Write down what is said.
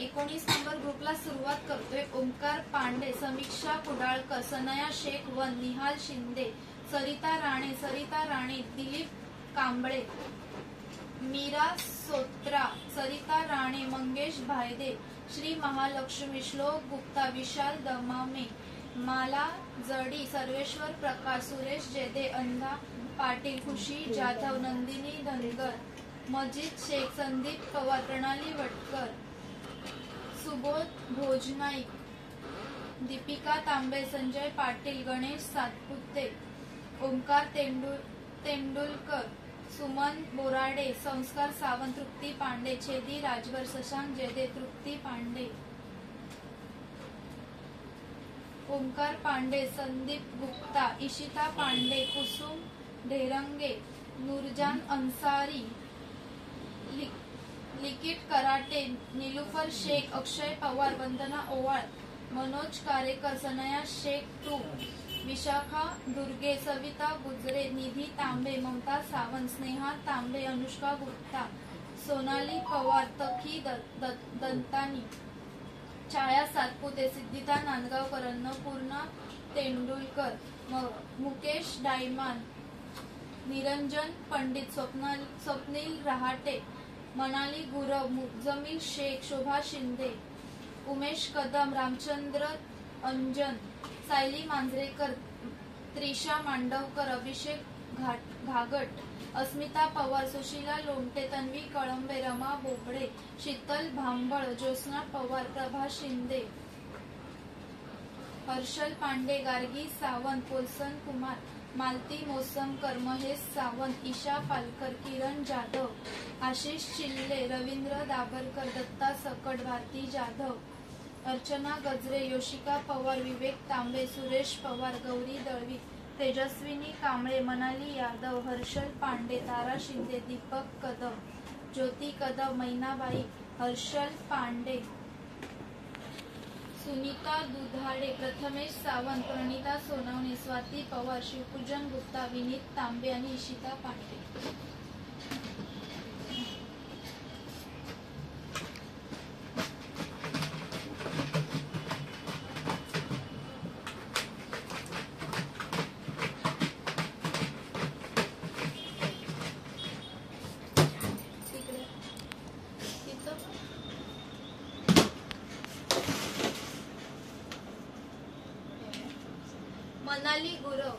19 number ग्रुपला सुरुवात करतोय. ओमकार पांडे, समीक्षा कुडाळकर, सनया शेख वन, निहाल शिंदे, सरिता राणे, दिलीप कांबळे, मीरा सोत्रा, सरिता राणे, मंगेश भायदे, श्री महालक्ष्मी, श्लोक गुप्ता, विशाल दमामे, माला जडी, सर्वेश्वर प्रकाश, सुरेश जेदे, अंधा पाटील, खुशी जाधव, नंदिनी धनगर, मजिद शेख, संदीप पवार, प्रणाली वटकर, सुबोध भोजनाईक, दीपिका तांबे, संजय पाटील, गणेश सातपुते, ओमकार तेंडुलकर, सुमन बोराडे, संस्कार सावंत, तृप्ती पांडे, छेदी राजभर, शशांक जेदे, तृप्ती पांडे, ओमकार पांडे, संदीप गुप्ता, इशिता पांडे, कुसुम ढेरंगे, नूरजान अन्सारी, लिकिट कराटे, निलुफर शेख, अक्षय पवार, वंदना ओवाळ, मनोज कारेकर, सनया शेख टू, विशाखा दुर्गे, सविता गुजरे, निधी तांबे, ममता सावंत, स्नेहा तांबे, अनुष्का गुप्ता, सोनाली पवार, तखी दंतानी, छाया सातपुते, सिद्धिता नांदगावकर, अन्नपूर्णा तेंडुलकर, मुकेश डायमान, निरंजन पंडित, स्वप्नील रहाटे, मनाली गुरव, मुजमिल शेख, शोभा शिंदे, उमेश कदम, रामचंद्र अंजन, सायली मांजरेकर, त्रिशा मांडवकर, अभिषेक घागट, अस्मिता पवार, सुशीला लोमटे, तन्वी कळंबे, रमा बोबडे, शीतल भांबळ, ज्योत्स्ना पवार, प्रभा शिंदे, हर्षल पांडे, गार्गी सावंत, पोलसन कुमार, मालती मोसमकर, महेश सावंत, ईशा पालकर, किरण जाधव, आशिष चिल्ले, रवींद्र दाभरकर, दत्ता सकट, भारती जाधव, अर्चना गजरे, योशिका पवार, विवेक तांबे, सुरेश पवार, गौरी दळवी, तेजस्विनी कांबळे, मनाली यादव, हर्षल पांडे, तारा शिंदे, दीपक कदम, ज्योती कदम, मैनाबाई, हर्षल पांडे, सुनीता दुधाडे, प्रथमेश सावंत, प्रणिता सोनवणे, स्वाती पवार, शिवपूजन गुप्ता, विनीत तांबे आणि इशिता पांडे. मनाली गुरव,